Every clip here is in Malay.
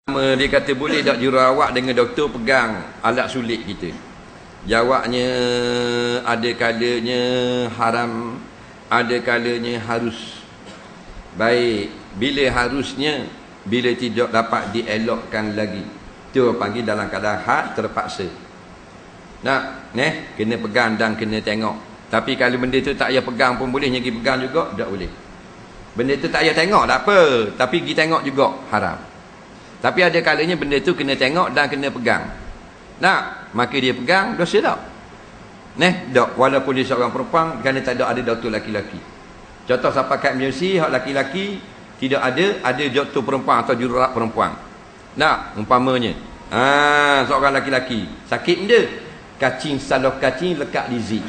Dia kata boleh tak jururawat dengan doktor pegang alat sulit kita? Jawabnya ada kalanya haram, ada kalanya harus. Baik, bila harusnya, bila tidak dapat dielokkan lagi, itu panggil dalam keadaan had terpaksa. Nak, kena pegang dan kena tengok. Tapi kalau benda tu tak payah pegang pun boleh, pergi pegang juga tak boleh. Benda tu tak payah tengok tak apa, tapi pergi tengok juga haram. Tapi ada kalanya benda tu kena tengok dan kena pegang. Nak, maka dia pegang, dosa tak? Tak, walaupun dia seorang perempuan, kerana tak ada doktor laki-laki. Contoh siapa kat emergency, hak laki-laki tidak ada doktor perempuan atau jururawat perempuan. Nak, umpamanya seorang laki-laki sakit benda, kacing salah kacing lekat di zik.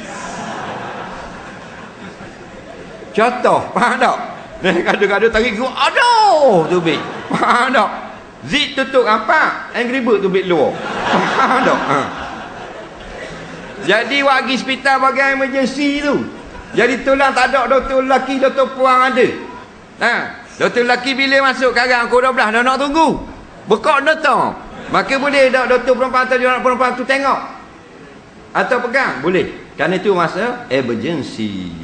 Contoh, faham tak? Gaduh-gaduh tarik gua, aduh, tubik. Faham tak? Zik tutup apa? Angry Bird tu bit luar. Faham tak? Jadi pergi hospital bagai emergency tu. Jadi tulang tak ada doktor lelaki, doktor perempuan ada. Doktor lelaki bila masuk sekarang pukul 12 dah nak tunggu. Bekak datang. Maka boleh tak doktor perempuan atau jururawat perempuan tu tengok? Atau pegang? Boleh. Kerana itu masa emergency.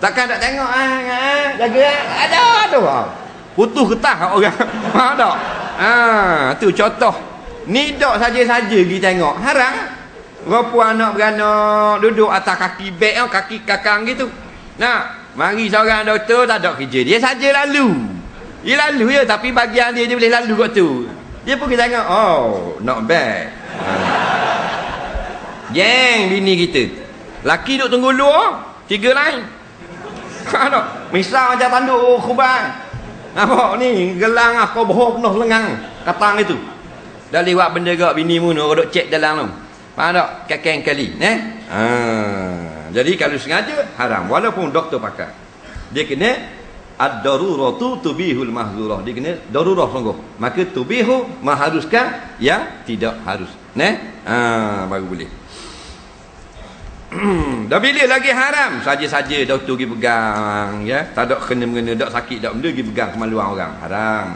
Takkan tak tengok jaga aduh. Putus getah orang. Faham tak? Tu contoh. Ni dok saja-saja pergi tengok. Haram. Rupa anak beranak duduk atas kaki beg, kaki kakang gitu. Mari seorang doktor tak ada kerja. Dia saja lalu. Dia lalu je, tapi bagian dia boleh lalu kat tu. Dia pergi tengok. Oh, not bad. Jeng bini kita. Laki duk tunggu luar, 3 lain. Faham tak? Misal macam tanduk kurban. Nampak ni gelang kau bohong penuh lengang katang itu. Dah lewat benda gak bini mu nak duk cek dalam tu. Faham tak? Kakek kali, Jadi kalau sengaja haram walaupun doktor pakai. Dia kena ad-daruratu tubihul mahzurah. Dia kena darurah sungguh. Maka tubihu mengharuskan yang tidak harus. Baru boleh. Dah bila lagi haram saja-saja doktor pergi pegang, tak ada kena-mengena, tak sakit tak benda pergi pegang kemaluan orang, haram.